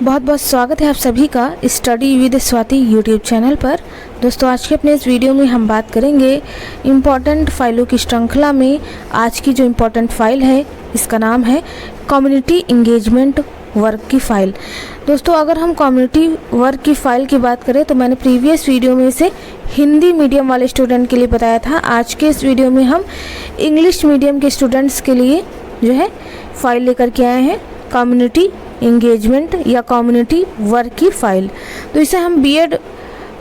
बहुत बहुत स्वागत है आप सभी का study with Swati YouTube channel पर। दोस्तों, आज के अपने इस वीडियो में हम बात करेंगे इम्पॉर्टेंट फाइलों की श्रृंखला में आज की जो इम्पॉर्टेंट फाइल है इसका नाम है कम्युनिटी इंगेजमेंट वर्क की फ़ाइल। दोस्तों, अगर हम कम्युनिटी वर्क की फ़ाइल की बात करें तो मैंने प्रीवियस वीडियो में इसे हिंदी मीडियम वाले स्टूडेंट के लिए बताया था। आज के इस वीडियो में हम इंग्लिश मीडियम के स्टूडेंट्स के लिए जो है फ़ाइल लेकर के आए हैं कम्युनिटी इंगेजमेंट या कम्युनिटी वर्क की फ़ाइल। तो इसे हम बीएड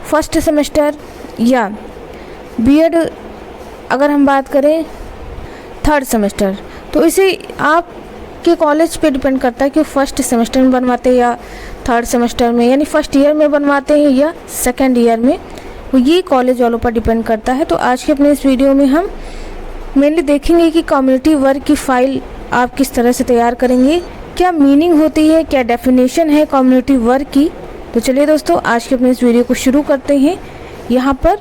फर्स्ट सेमेस्टर या बीएड अगर हम बात करें थर्ड सेमेस्टर, तो इसे आपके कॉलेज पे डिपेंड करता है कि फर्स्ट सेमेस्टर में बनवाते हैं या थर्ड सेमेस्टर में, यानी फर्स्ट ईयर में बनवाते हैं या सेकेंड ईयर में, वो ये कॉलेज वालों पर डिपेंड करता है। तो आज के अपने इस वीडियो में हम मेनली देखेंगे कि कम्युनिटी वर्क की फ़ाइल आप किस तरह से तैयार करेंगे, क्या मीनिंग होती है, क्या डेफिनेशन है कम्युनिटी वर्क की। तो चलिए दोस्तों, आज के अपने इस वीडियो को शुरू करते हैं। यहाँ पर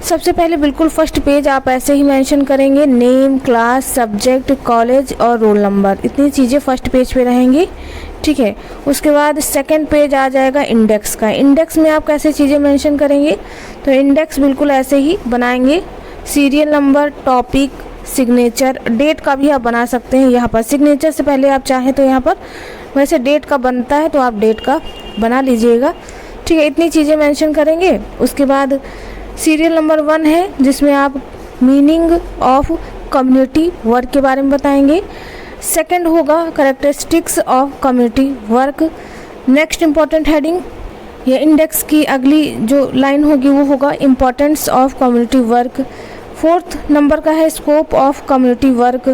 सबसे पहले बिल्कुल फर्स्ट पेज आप ऐसे ही मेंशन करेंगे, नेम, क्लास, सब्जेक्ट, कॉलेज और रोल नंबर, इतनी चीज़ें फर्स्ट पेज पे रहेंगी। ठीक है, उसके बाद सेकंड पेज आ जाएगा इंडेक्स का। इंडेक्स में आप कैसे चीज़ें मेंशन करेंगे, तो इंडेक्स बिल्कुल ऐसे ही बनाएंगे, serial number, topic, signature, date का भी आप बना सकते हैं। यहाँ पर सिग्नेचर से पहले आप चाहें तो यहाँ पर वैसे डेट का बनता है तो आप डेट का बना लीजिएगा। ठीक है, इतनी चीज़ें मेंशन करेंगे। उसके बाद सीरियल नंबर 1 है जिसमें आप मीनिंग ऑफ कम्युनिटी वर्क के बारे में बताएंगे। सेकंड होगा characteristics of community work. Next important heading या इंडेक्स की अगली जो लाइन होगी वो होगा importance of community work. Fourth number का है scope of community work.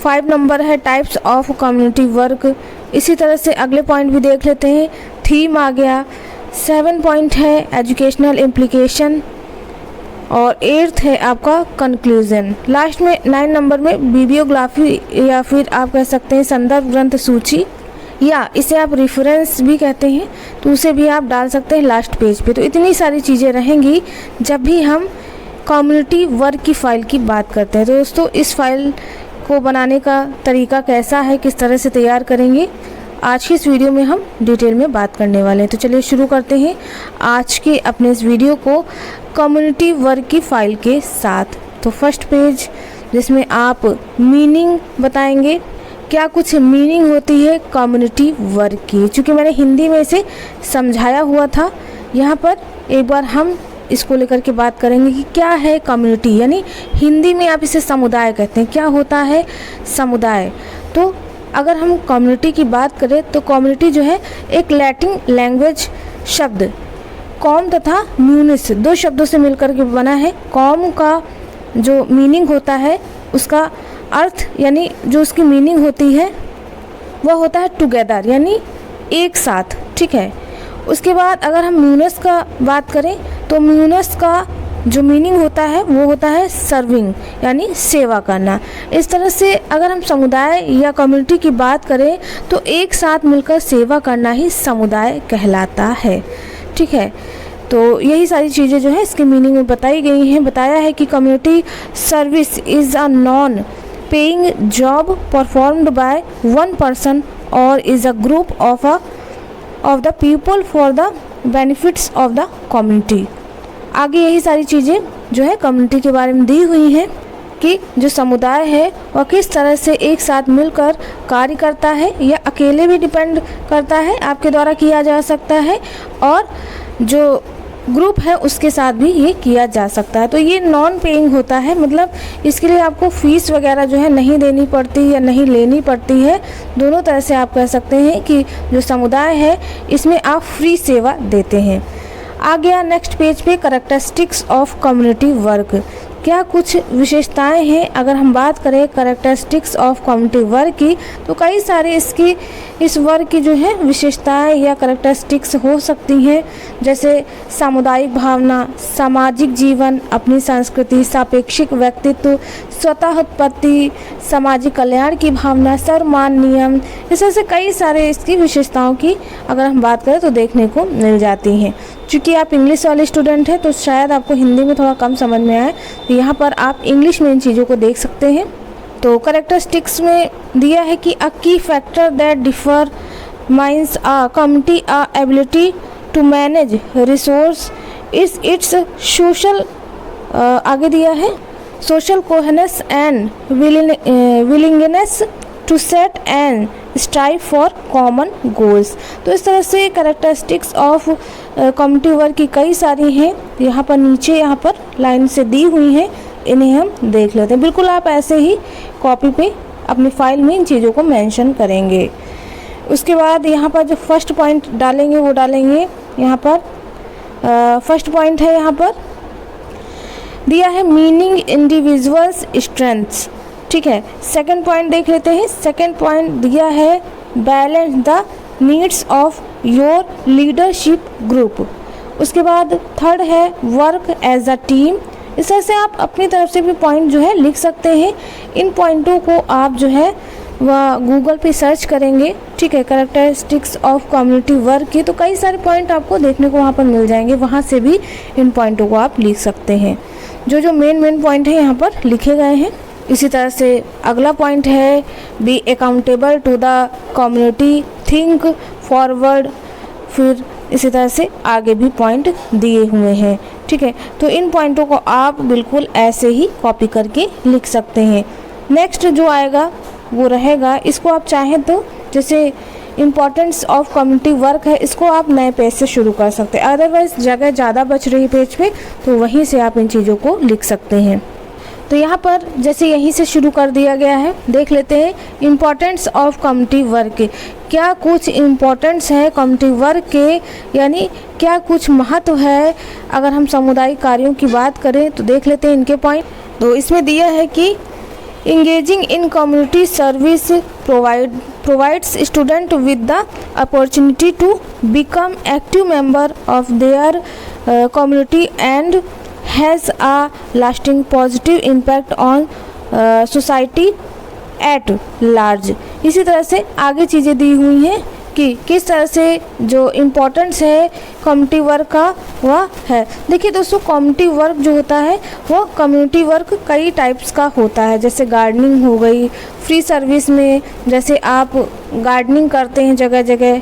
5 number है टाइप्स ऑफ कम्युनिटी वर्क। इसी तरह से अगले पॉइंट भी देख लेते हैं, थीम आ गया। 7 पॉइंट है एजुकेशनल इम्प्लीकेशन और 8th है आपका कंक्लूजन। लास्ट में 9 नंबर में बिब्लियोग्राफी या फिर आप कह सकते हैं संदर्भ ग्रंथ सूची, या इसे आप रेफरेंस भी कहते हैं, तो उसे भी आप डाल सकते हैं लास्ट पेज पे। तो इतनी सारी चीज़ें रहेंगी जब भी हम कम्युनिटी वर्क की फ़ाइल की बात करते हैं। तो दोस्तों, इस फाइल को बनाने का तरीका कैसा है, किस तरह से तैयार करेंगे, आज की इस वीडियो में हम डिटेल में बात करने वाले हैं। तो चलिए शुरू करते हैं आज के अपने इस वीडियो को कम्युनिटी वर्क की फ़ाइल के साथ। तो फर्स्ट पेज जिसमें आप मीनिंग बताएंगे, क्या कुछ मीनिंग होती है कम्युनिटी वर्क की। चूँकि मैंने हिंदी में इसे समझाया हुआ था, यहाँ पर एक बार हम इसको लेकर के बात करेंगे कि क्या है कम्युनिटी, यानी हिंदी में आप इसे समुदाय कहते हैं। क्या होता है समुदाय। तो अगर हम कम्युनिटी की बात करें तो कम्युनिटी जो है एक लैटिन लैंग्वेज शब्द कॉम तथा म्यूनिस 2 शब्दों से मिलकर के बना है। कॉम का जो मीनिंग होता है उसका अर्थ यानी जो उसकी मीनिंग होती है वह होता है टुगेदर, यानी एक साथ। ठीक है, उसके बाद अगर हम म्यूनस का बात करें तो म्यूनस का जो मीनिंग होता है वो होता है सर्विंग, यानी सेवा करना। इस तरह से अगर हम समुदाय या कम्युनिटी की बात करें तो एक साथ मिलकर सेवा करना ही समुदाय कहलाता है। ठीक है, तो यही सारी चीज़ें जो है इसके मीनिंग में बताई गई हैं। बताया है कि community service is a non paying job performed by one person or is a group of the people for the benefits of the community. आगे यही सारी चीज़ें जो है कम्युनिटी के बारे में दी हुई हैं कि जो समुदाय है वह किस तरह से एक साथ मिलकर कार्य करता है, या अकेले भी डिपेंड करता है, आपके द्वारा किया जा सकता है, और जो ग्रुप है उसके साथ भी ये किया जा सकता है। तो ये नॉन पेइंग होता है, मतलब इसके लिए आपको फ़ीस वगैरह जो है नहीं देनी पड़ती या नहीं लेनी पड़ती है। दोनों तरह से आप कह सकते हैं कि जो समुदाय है इसमें आप फ्री सेवा देते हैं। आ गया नेक्स्ट पेज पे कैरेक्टरिस्टिक्स ऑफ कम्युनिटी वर्क। क्या कुछ विशेषताएं हैं। अगर हम बात करें कैरेक्टरिस्टिक्स ऑफ कम्युनिटी वर्क की तो कई सारे इस वर्क की जो है विशेषताएं या कैरेक्टरिस्टिक्स हो सकती हैं, जैसे सामुदायिक भावना, सामाजिक जीवन, अपनी संस्कृति, सापेक्षिक व्यक्तित्व, स्वतः उत्पत्ति, सामाजिक कल्याण की भावना, सर्वमान नियम। इस तरह से कई सारे इसकी विशेषताओं की अगर हम बात करें तो देखने को मिल जाती हैं। चूँकि आप इंग्लिश वाले स्टूडेंट हैं तो शायद आपको हिंदी में थोड़ा कम समझ में आए, तो यहाँ पर आप इंग्लिश में इन चीज़ों को देख सकते हैं। तो कैरेक्टरिस्टिक्स में दिया है कि अ की factor that differ means a community ability to manage resource is its social आगे दिया है social coherence and willingness to set and strive for common goals। तो इस तरह से कैरेक्टरिस्टिक्स ऑफ कम्युनिटी वर्क की कई सारी हैं, यहाँ पर नीचे यहाँ पर लाइन से दी हुई हैं, इन्हें हम देख लेते हैं। बिल्कुल आप ऐसे ही कॉपी पे अपनी फाइल में इन चीज़ों को मेंशन करेंगे। उसके बाद यहाँ पर जो फर्स्ट पॉइंट डालेंगे वो डालेंगे यहाँ पर फर्स्ट पॉइंट है, यहाँ पर दिया है मीनिंग इंडिविजुअल्स स्ट्रेंथ्स, ठीक है। सेकंड पॉइंट देख लेते हैं। सेकंड पॉइंट दिया है balance the needs of your leadership group. उसके बाद थर्ड है वर्क एज अ टीम। इस तरह से आप अपनी तरफ से भी पॉइंट जो है लिख सकते हैं। इन पॉइंटों को आप जो है वह गूगल पे सर्च करेंगे, ठीक है, कैरेक्टरिस्टिक्स ऑफ कम्युनिटी वर्क की, तो कई सारे पॉइंट आपको देखने को वहाँ पर मिल जाएंगे। वहाँ से भी इन पॉइंटों को आप लिख सकते हैं। जो मेन पॉइंट है यहाँ पर लिखे गए हैं। इसी तरह से अगला पॉइंट है be accountable to the community, think forward. फिर इसी तरह से आगे भी पॉइंट दिए हुए हैं, ठीक है। तो इन पॉइंटों को आप बिल्कुल ऐसे ही कॉपी करके लिख सकते हैं। नेक्स्ट जो आएगा वो रहेगा, इसको आप चाहें तो जैसे इम्पॉर्टेंस ऑफ कम्युनिटी वर्क है, इसको आप नए पेज से शुरू कर सकते हैं। अदरवाइज जगह ज़्यादा बच रही पेज पे तो वहीं से आप इन चीज़ों को लिख सकते हैं। तो यहाँ पर जैसे यहीं से शुरू कर दिया गया है, देख लेते हैं इम्पॉर्टेंस ऑफ कम्युनिटी वर्क। क्या कुछ इम्पॉर्टेंस है कम्युनिटी वर्क के, यानी क्या कुछ महत्व है अगर हम सामुदायिक कार्यों की बात करें, तो देख लेते हैं इनके पॉइंट। तो इसमें दिया है कि engaging in community service provides student with the opportunity to become active member of their community and has a lasting positive impact on society at large। इसी तरह से आगे चीज़ें दी हुई हैं कि किस तरह से जो इम्पोर्टेंस है कम्युनिटी वर्क का वह है। देखिए दोस्तों, कम्युनिटी वर्क जो होता है वो कम्युनिटी वर्क कई टाइप्स का होता है। जैसे गार्डनिंग हो गई, फ्री सर्विस में जैसे आप गार्डनिंग करते हैं जगह जगह,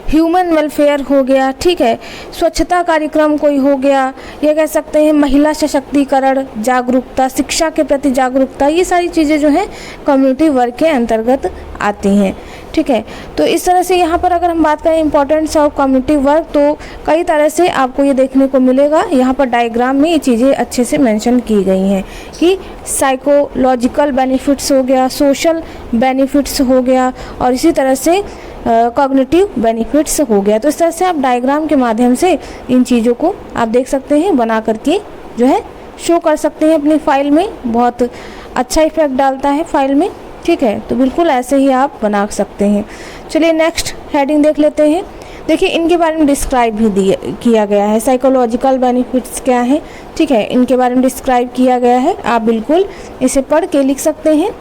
ह्यूमन वेलफेयर हो गया, ठीक है, स्वच्छता कार्यक्रम कोई हो गया, ये कह सकते हैं महिला सशक्तिकरण, जागरूकता, शिक्षा के प्रति जागरूकता, ये सारी चीज़ें जो हैं कम्युनिटी वर्क के अंतर्गत आती हैं, ठीक है। तो इस तरह से यहाँ पर अगर हम बात करें इंपॉर्टेंस ऑफ कम्युनिटी वर्क, तो कई तरह से आपको ये देखने को मिलेगा। यहाँ पर डायग्राम में ये चीज़ें अच्छे से मेंशन की गई हैं कि साइकोलॉजिकल बेनिफिट्स हो गया, सोशल बेनिफिट्स हो गया और इसी तरह से कॉग्निटिव बेनिफिट्स हो गया। तो इस तरह से आप डायग्राम के माध्यम से इन चीज़ों को आप देख सकते हैं, बना करके जो है शो कर सकते हैं अपनी फाइल में। बहुत अच्छा इफेक्ट डालता है फाइल में, ठीक है। तो बिल्कुल ऐसे ही आप बना सकते हैं। चलिए नेक्स्ट हेडिंग देख लेते हैं। देखिए इनके बारे में डिस्क्राइब भी किया गया है। साइकोलॉजिकल बेनिफिट्स क्या हैं, ठीक है, इनके बारे में डिस्क्राइब किया गया है। आप बिल्कुल इसे पढ़ के लिख सकते हैं।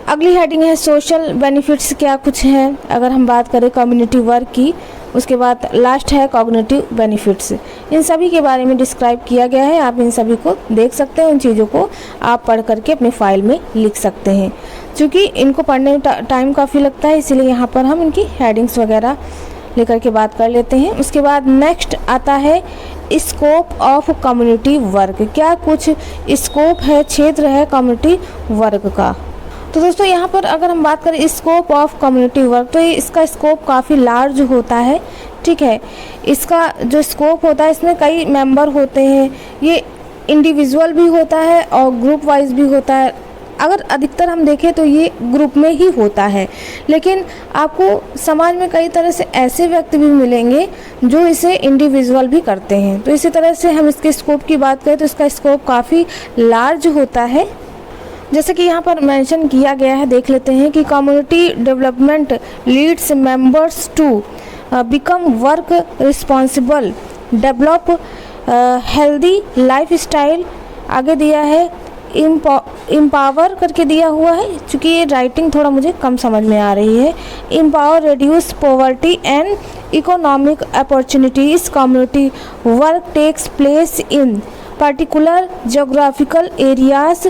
अगली हेडिंग है सोशल बेनिफिट्स क्या कुछ है अगर हम बात करें कम्युनिटी वर्क की। उसके बाद लास्ट है कॉग्निटिव बेनिफिट्स। इन सभी के बारे में डिस्क्राइब किया गया है। आप इन सभी को देख सकते हैं, उन चीज़ों को आप पढ़ करके अपनी फाइल में लिख सकते हैं। क्योंकि इनको पढ़ने में टाइम काफ़ी लगता है, इसीलिए यहाँ पर हम इनकी हेडिंग्स वगैरह लेकर के बात कर लेते हैं। उसके बाद नेक्स्ट आता है स्कोप ऑफ कम्युनिटी वर्क। क्या कुछ स्कोप है, क्षेत्र है कम्युनिटी वर्क का। तो दोस्तों यहाँ पर अगर हम बात करें स्कोप ऑफ कम्युनिटी वर्क, तो इसका स्कोप काफ़ी लार्ज होता है, ठीक है। इसका जो स्कोप होता है इसमें कई मेंबर होते हैं। ये इंडिविजुअल भी होता है और ग्रुप वाइज भी होता है। अगर अधिकतर हम देखें तो ये ग्रुप में ही होता है, लेकिन आपको समाज में कई तरह से ऐसे व्यक्ति भी मिलेंगे जो इसे इंडिविजुअल भी करते हैं। तो इसी तरह से हम इसके स्कोप की बात करें तो इसका स्कोप काफ़ी लार्ज होता है। जैसे कि यहाँ पर मेंशन किया गया है, देख लेते हैं कि community development leads members to become work responsible, develop healthy life style. आगे दिया है इम्पावर करके दिया हुआ है, क्योंकि ये राइटिंग थोड़ा मुझे कम समझ में आ रही है। Empower reduce poverty and economic opportunities. Community work takes place in particular geographical areas,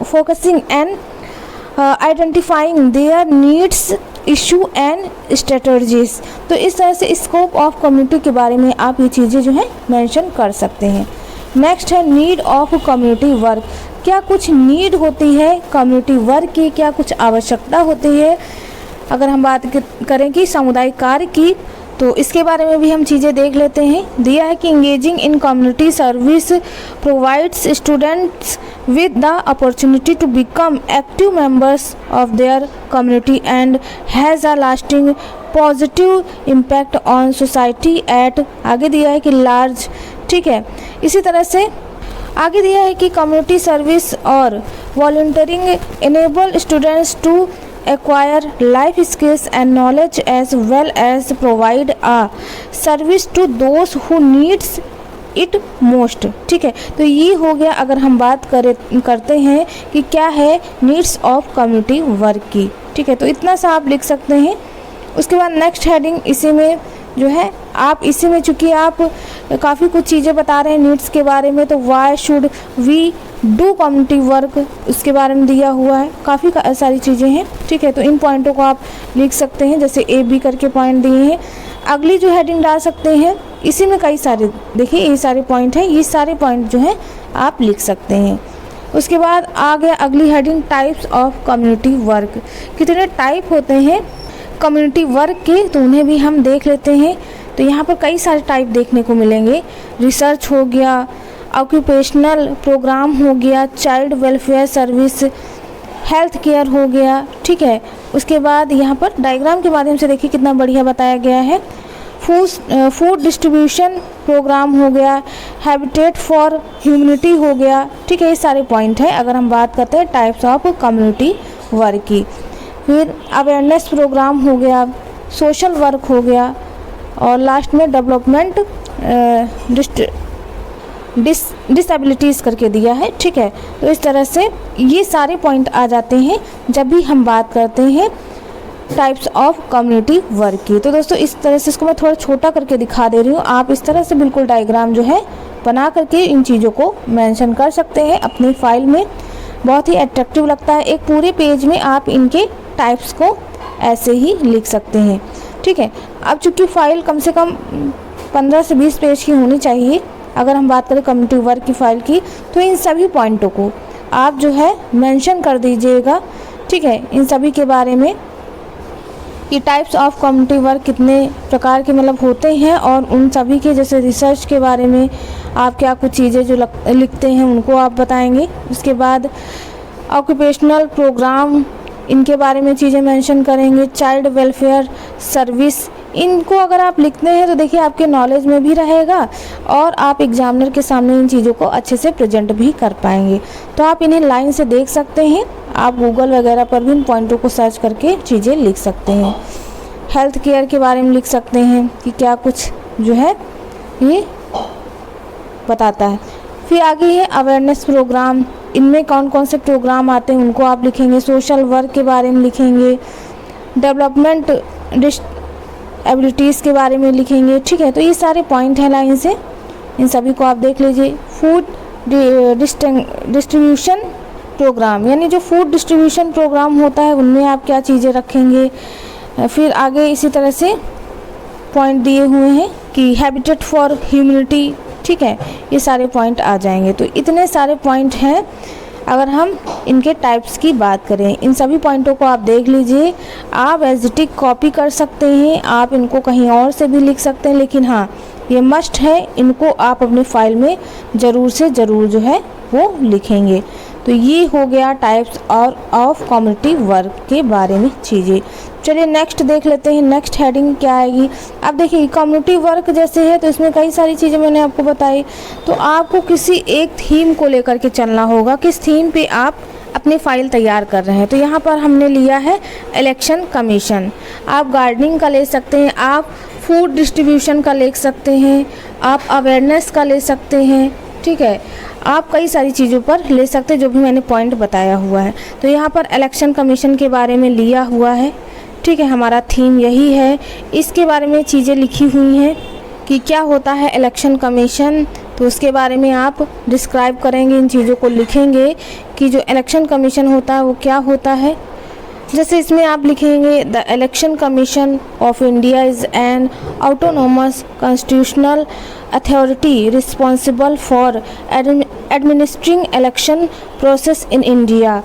focusing and identifying their needs issue and strategies. तो इस तरह से स्कोप ऑफ कम्युनिटी के बारे में आप ये चीज़ें जो है मेंशन कर सकते हैं। नेक्स्ट है नीड ऑफ कम्युनिटी वर्क। क्या कुछ नीड होती है कम्युनिटी वर्क की, क्या कुछ आवश्यकता होती है। अगर हम बात करें कि सामुदायिक कार्य की, तो इसके बारे में भी हम चीज़ें देख लेते हैं। दिया है कि engaging in community service provides students with the opportunity to become active members of their community and has a lasting positive impact on society at आगे दिया है कि large, ठीक है। इसी तरह से आगे दिया है कि community service और volunteering enable students to acquire life skills and knowledge as well as provide a service to those who needs it most, ठीक है। तो ये हो गया अगर हम बात करते हैं कि क्या है नीड्स ऑफ कम्युनिटी वर्क की, ठीक है। तो इतना सा आप लिख सकते हैं। उसके बाद नेक्स्ट हेडिंग इसी में जो है आप इसी में चूँकि आप काफ़ी कुछ चीज़ें बता रहे हैं नीड्स के बारे में, तो why should we do community work उसके बारे में दिया हुआ है, काफ़ी सारी चीज़ें हैं, ठीक है। तो इन पॉइंटों को आप लिख सकते हैं, जैसे ए बी करके पॉइंट दिए हैं। अगली जो हेडिंग डाल सकते हैं, इसी में कई सारे देखिए ये सारे पॉइंट हैं, ये सारे पॉइंट जो हैं आप लिख सकते हैं। उसके बाद आ गया अगली heading types of community work. कितने टाइप होते हैं कम्युनिटी वर्क के, तो उन्हें भी हम देख लेते हैं। तो यहाँ पर कई सारे टाइप देखने को मिलेंगे। रिसर्च हो गया, ऑक्यूपेशनल प्रोग्राम हो गया, child welfare service, health care हो गया, ठीक है। उसके बाद यहाँ पर डायग्राम के माध्यम से देखिए कितना बढ़िया बताया गया है। फूड डिस्ट्रीब्यूशन प्रोग्राम हो गया, हैबिटेट फॉर ह्यूमनिटी हो गया, ठीक है। ये सारे पॉइंट है अगर हम बात करते हैं टाइप्स ऑफ कम्युनिटी वर्क की। फिर अवेयरनेस प्रोग्राम हो गया, सोशल वर्क हो गया, और लास्ट में डेवलपमेंट डिसेबिलिटीज़ करके दिया है, ठीक है। तो इस तरह से ये सारे पॉइंट आ जाते हैं जब भी हम बात करते हैं टाइप्स ऑफ कम्युनिटी वर्क की। तो दोस्तों इस तरह से इसको मैं थोड़ा छोटा करके दिखा दे रही हूँ। आप इस तरह से बिल्कुल डायग्राम जो है बना करके इन चीज़ों को मेंशन कर सकते हैं अपनी फाइल में, बहुत ही अट्रैक्टिव लगता है। एक पूरे पेज में आप इनके टाइप्स को ऐसे ही लिख सकते हैं, ठीक है। अब चूँकि फ़ाइल कम से कम 15 से 20 पेज की होनी चाहिए अगर हम बात करें कम्युनिटी वर्क की फ़ाइल की, तो इन सभी पॉइंटों को आप जो है मेंशन कर दीजिएगा, ठीक है। इन सभी के बारे में कि टाइप्स ऑफ कम्युनिटी वर्क कितने प्रकार के मतलब होते हैं, और उन सभी के जैसे रिसर्च के बारे में आप क्या कुछ चीज़ें जो लिखते हैं उनको आप बताएंगे। उसके बाद ऑक्यूपेशनल प्रोग्राम इनके बारे में चीज़ें मेंशन करेंगे, चाइल्ड वेलफेयर सर्विस, इनको अगर आप लिखते हैं तो देखिए आपके नॉलेज में भी रहेगा और आप एग्जामिनर के सामने इन चीज़ों को अच्छे से प्रेजेंट भी कर पाएंगे। तो आप इन्हें लाइन से देख सकते हैं, आप गूगल वगैरह पर भी इन पॉइंटों को सर्च करके चीज़ें लिख सकते हैं। हेल्थ केयर के बारे में लिख सकते हैं कि क्या कुछ जो है ये बताता है। फिर आगे है अवेयरनेस प्रोग्राम, इनमें कौन कौन से प्रोग्राम आते हैं उनको आप लिखेंगे। सोशल वर्क के बारे में लिखेंगे, डेवलपमेंट एबिलिटीज़ के बारे में लिखेंगे, ठीक है। तो ये सारे पॉइंट हैं लाइन से, इन सभी को आप देख लीजिए। फूड डिस्ट्रीब्यूशन प्रोग्राम, यानी जो फूड डिस्ट्रीब्यूशन प्रोग्राम होता है उनमें आप क्या चीज़ें रखेंगे। फिर आगे इसी तरह से पॉइंट दिए हुए हैं कि हैबिटेट फॉर ह्यूमनिटी, ठीक है। ये सारे पॉइंट आ जाएंगे। तो इतने सारे पॉइंट हैं अगर हम इनके टाइप्स की बात करें। इन सभी पॉइंटों को आप देख लीजिए, आप एज इट इज कॉपी कर सकते हैं, आप इनको कहीं और से भी लिख सकते हैं, लेकिन हाँ ये मस्ट है, इनको आप अपने फाइल में ज़रूर से ज़रूर जो है वो लिखेंगे। तो ये हो गया टाइप्स और ऑफ कम्युनिटी वर्क के बारे में चीज़ें। चलिए नेक्स्ट देख लेते हैं, नेक्स्ट हेडिंग क्या आएगी। अब देखिए कम्युनिटी वर्क जैसे है तो इसमें कई सारी चीज़ें मैंने आपको बताई, तो आपको किसी एक थीम को लेकर के चलना होगा, किस थीम पे आप अपनी फ़ाइल तैयार कर रहे हैं। तो यहाँ पर हमने लिया है इलेक्शन कमीशन, आप गार्डनिंग का ले सकते हैं, आप फूड डिस्ट्रीब्यूशन का ले सकते हैं, आप अवेयरनेस का ले सकते हैं, ठीक है। आप कई सारी चीज़ों पर ले सकते हैं जो भी मैंने पॉइंट बताया हुआ है। तो यहाँ पर इलेक्शन कमीशन के बारे में लिया हुआ है, ठीक है, हमारा थीम यही है। इसके बारे में चीज़ें लिखी हुई हैं कि क्या होता है इलेक्शन कमीशन, तो उसके बारे में आप डिस्क्राइब करेंगे, इन चीज़ों को लिखेंगे कि जो इलेक्शन कमीशन होता है वो क्या होता है। जैसे इसमें आप लिखेंगे the election commission of India is an autonomous constitutional authority responsible for administering election process in India.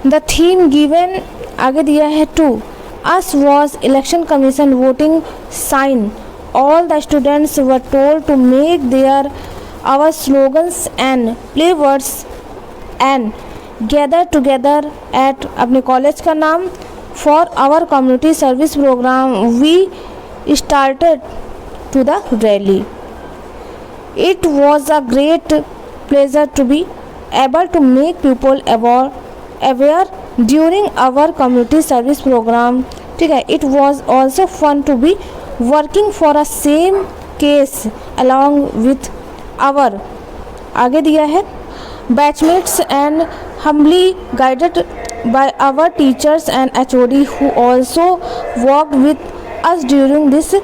The theme given आगे दिया है to us was election commission voting sign. All the students were told to make their our slogans and play words and gather together at अपने college का नाम for our community service program we started to the rally. It was a great pleasure to be able to make people aware during our community service program. ठीक है, it was also fun to be working for a same case along with our आगे दिया है batchmates and humbly guided by our teachers and HOD who also worked with us during this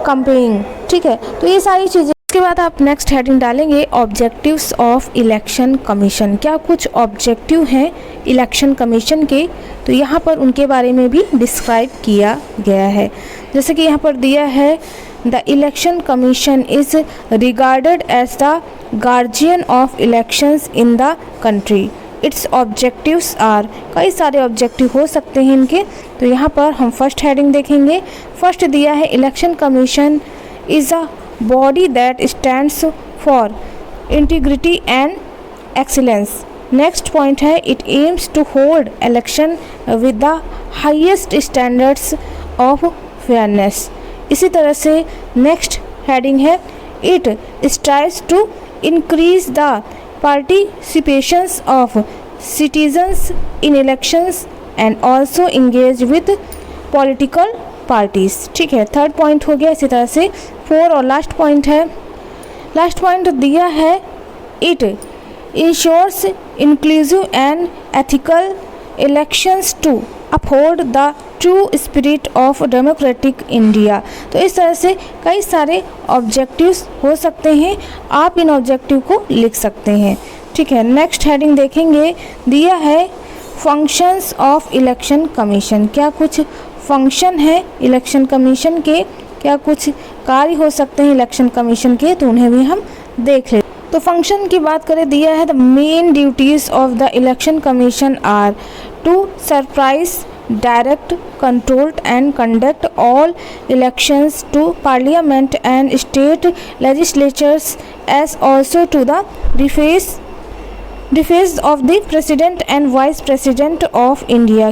campaign। ठीक है, तो ये सारी चीज़ें। इसके बाद आप नेक्स्ट हेडिंग डालेंगे ऑब्जेक्टिव्स ऑफ इलेक्शन कमीशन। क्या कुछ ऑब्जेक्टिव हैं इलेक्शन कमीशन के, तो यहाँ पर उनके बारे में भी डिस्क्राइब किया गया है। जैसे कि यहाँ पर दिया है the election commission is regarded as the guardian of elections in the country. Its objectives are, कई सारे ऑब्जेक्टिव हो सकते हैं इनके, तो यहाँ पर हम फर्स्ट हेडिंग देखेंगे। फर्स्ट दिया है Election commission is a body that stands for integrity and excellence. Next point है it aims to hold election with the highest standards of fairness. इसी तरह से नेक्स्ट हेडिंग है it strives to increase the participations of citizens in elections and also engage with political parties। ठीक है, third point हो गया। इसी तरह से फोर और लास्ट पॉइंट है, लास्ट पॉइंट दिया है it ensures inclusive and ethical elections to uphold the true spirit of democratic India. तो इस तरह से कई सारे ऑब्जेक्टिव्स हो सकते हैं, आप इन ऑब्जेक्टिव को लिख सकते हैं। ठीक है, नेक्स्ट हेडिंग देखेंगे, दिया है फंक्शंस ऑफ इलेक्शन कमीशन। क्या कुछ फंक्शन है इलेक्शन कमीशन के, क्या कुछ कार्य हो सकते हैं इलेक्शन कमीशन के, तो उन्हें भी हम देख लें। तो फंक्शन की बात करें, दिया है the main duties of the election commission are to surprise direct, controlled and conduct all elections to parliament and state legislatures as also to the defense of the president and vice president of India।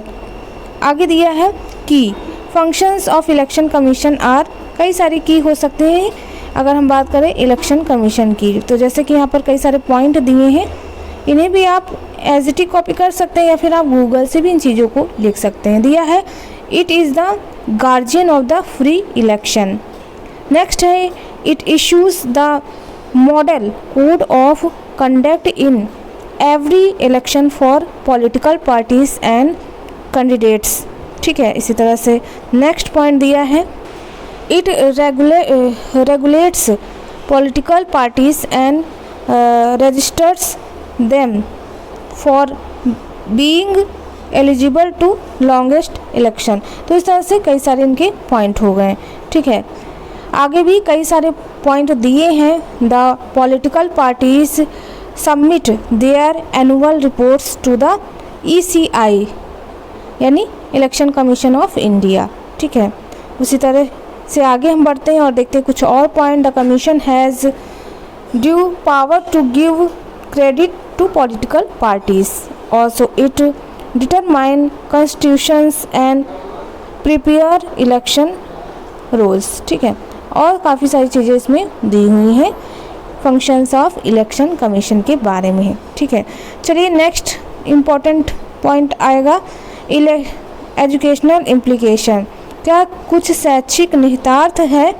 आगे दिया है की functions of election commission are, कई सारी की हो सकते हैं अगर हम बात करें इलेक्शन कमीशन की। तो जैसे कि यहाँ पर कई सारे पॉइंट दिए हैं, इन्हें भी आप एज इट कॉपी कर सकते हैं या फिर आप गूगल से भी इन चीज़ों को लिख सकते हैं। दिया है it is the guardian of the free election. Next है it issues the model code of conduct in every election for political parties and candidates. ठीक है, इसी तरह से नेक्स्ट पॉइंट दिया है it regulates political parties and registers them for being eligible to longest election। तो इस तरह से कई सारे इनके पॉइंट हो गए। ठीक है, आगे भी कई सारे पॉइंट दिए हैं। The political parties submit their annual reports to the ECI यानी इलेक्शन कमीशन ऑफ इंडिया। ठीक है, उसी तरह से आगे हम बढ़ते हैं और देखते हैं कुछ और point. The commission has due power to give credit to political parties, also it determine constitutions and prepare election rules। ठीक है, और काफ़ी सारी चीज़ें इसमें दी हुई हैं फंक्शंस ऑफ इलेक्शन कमीशन के बारे में। ठीक है, चलिए नेक्स्ट इम्पॉर्टेंट पॉइंट आएगा एजुकेशनल इम्प्लीकेशन। क्या कुछ शैक्षिक निहितार्थ है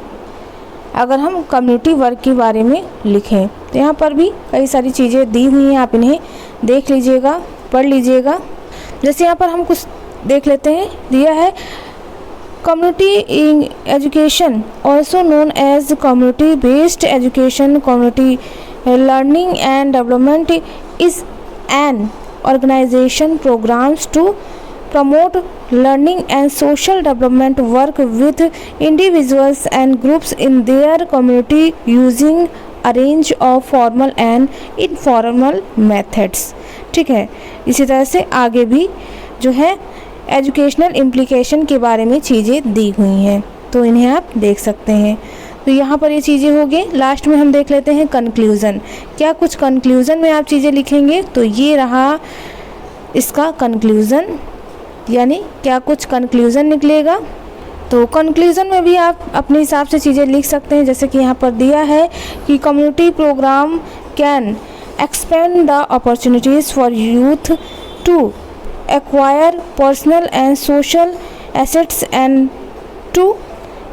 अगर हम कम्युनिटी वर्क के बारे में लिखें, तो यहाँ पर भी कई सारी चीज़ें दी हुई हैं, आप इन्हें देख लीजिएगा, पढ़ लीजिएगा। जैसे यहाँ पर हम कुछ देख लेते हैं, दिया है community education also known as community based education, community learning and development is an organization programs to promote learning and social development, work with individuals and groups in their community using a range of formal and informal methods। ठीक है, इसी तरह से आगे भी जो है educational implication के बारे में चीज़ें दी हुई हैं, तो इन्हें आप देख सकते हैं। तो यहाँ पर ये चीज़ें हो गई। लास्ट में हम देख लेते हैं कंक्लूज़न। क्या कुछ कंक्लूज़न में आप चीज़ें लिखेंगे, तो ये रहा इसका कंक्लूज़न, यानी क्या कुछ कंक्लूज़न निकलेगा। तो कंक्लूज़न में भी आप अपने हिसाब से चीज़ें लिख सकते हैं, जैसे कि यहाँ पर दिया है कि community program can expand the opportunities for youth to acquire personal and social assets and to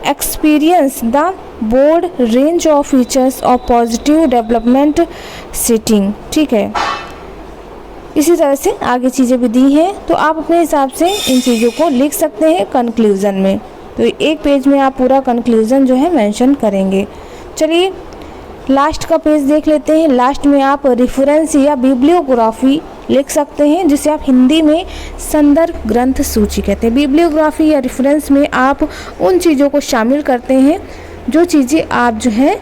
experience the board range of features of positive development setting. ठीक है, इसी तरह से आगे चीज़ें भी दी हैं, तो आप अपने हिसाब से इन चीज़ों को लिख सकते हैं कंक्लूज़न में। तो एक पेज में आप पूरा कंक्लूज़न जो है मेंशन करेंगे। चलिए लास्ट का पेज देख लेते हैं। लास्ट में आप रेफरेंस या बिब्लियोग्राफी लिख सकते हैं, जिसे आप हिंदी में संदर्भ ग्रंथ सूची कहते हैं। बिब्लियोग्राफी या रेफरेंस में आप उन चीज़ों को शामिल करते हैं जो चीज़ें आप जो है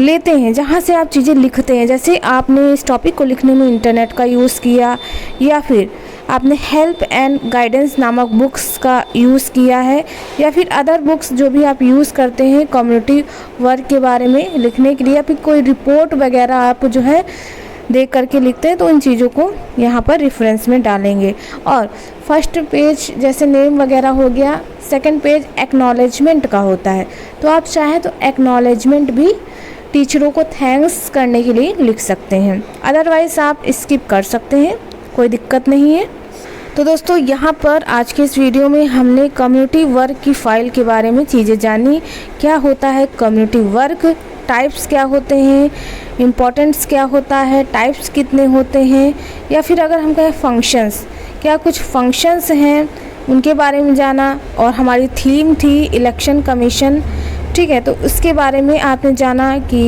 लेते हैं, जहाँ से आप चीज़ें लिखते हैं। जैसे आपने इस टॉपिक को लिखने में इंटरनेट का यूज़ किया, या फिर आपने हेल्प एंड गाइडेंस नामक बुक्स का यूज़ किया है, या फिर अदर बुक्स जो भी आप यूज़ करते हैं कम्युनिटी वर्क के बारे में लिखने के लिए, या फिर कोई रिपोर्ट वगैरह आप जो है देख करके लिखते हैं, तो इन चीज़ों को यहाँ पर रेफरेंस में डालेंगे। और फर्स्ट पेज जैसे नेम वगैरह हो गया, सेकंड पेज एक्नॉलेजमेंट का होता है, तो आप चाहें तो एक्नॉलेजमेंट भी टीचरों को थैंक्स करने के लिए लिख सकते हैं, अदरवाइज़ आप स्किप कर सकते हैं, कोई दिक्कत नहीं है। तो दोस्तों यहाँ पर आज के इस वीडियो में हमने कम्युनिटी वर्क की फ़ाइल के बारे में चीज़ें जानी। क्या होता है कम्युनिटी वर्क, टाइप्स क्या होते हैं, इम्पोर्टेंस क्या होता है, टाइप्स कितने होते हैं, या फिर अगर हम कहें फंक्शंस, क्या कुछ फंक्शंस हैं उनके बारे में जाना। और हमारी थीम थी इलेक्शन कमीशन। ठीक है, तो उसके बारे में आपने जाना कि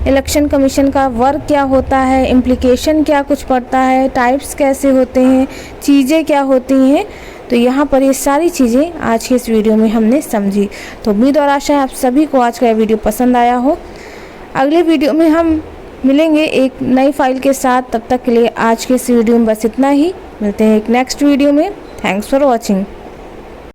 इलेक्शन कमीशन का वर्क क्या होता है, इम्प्लीकेशन क्या कुछ पड़ता है, टाइप्स कैसे होते हैं, चीज़ें क्या होती हैं। तो यहाँ पर ये सारी चीज़ें आज के इस वीडियो में हमने समझी। तो उम्मीद और आशा है आप सभी को आज का यह वीडियो पसंद आया हो। अगले वीडियो में हम मिलेंगे एक नई फाइल के साथ। तब तक के लिए आज के इस वीडियो में बस इतना ही। मिलते हैं एक नेक्स्ट वीडियो में। Thanks for watching.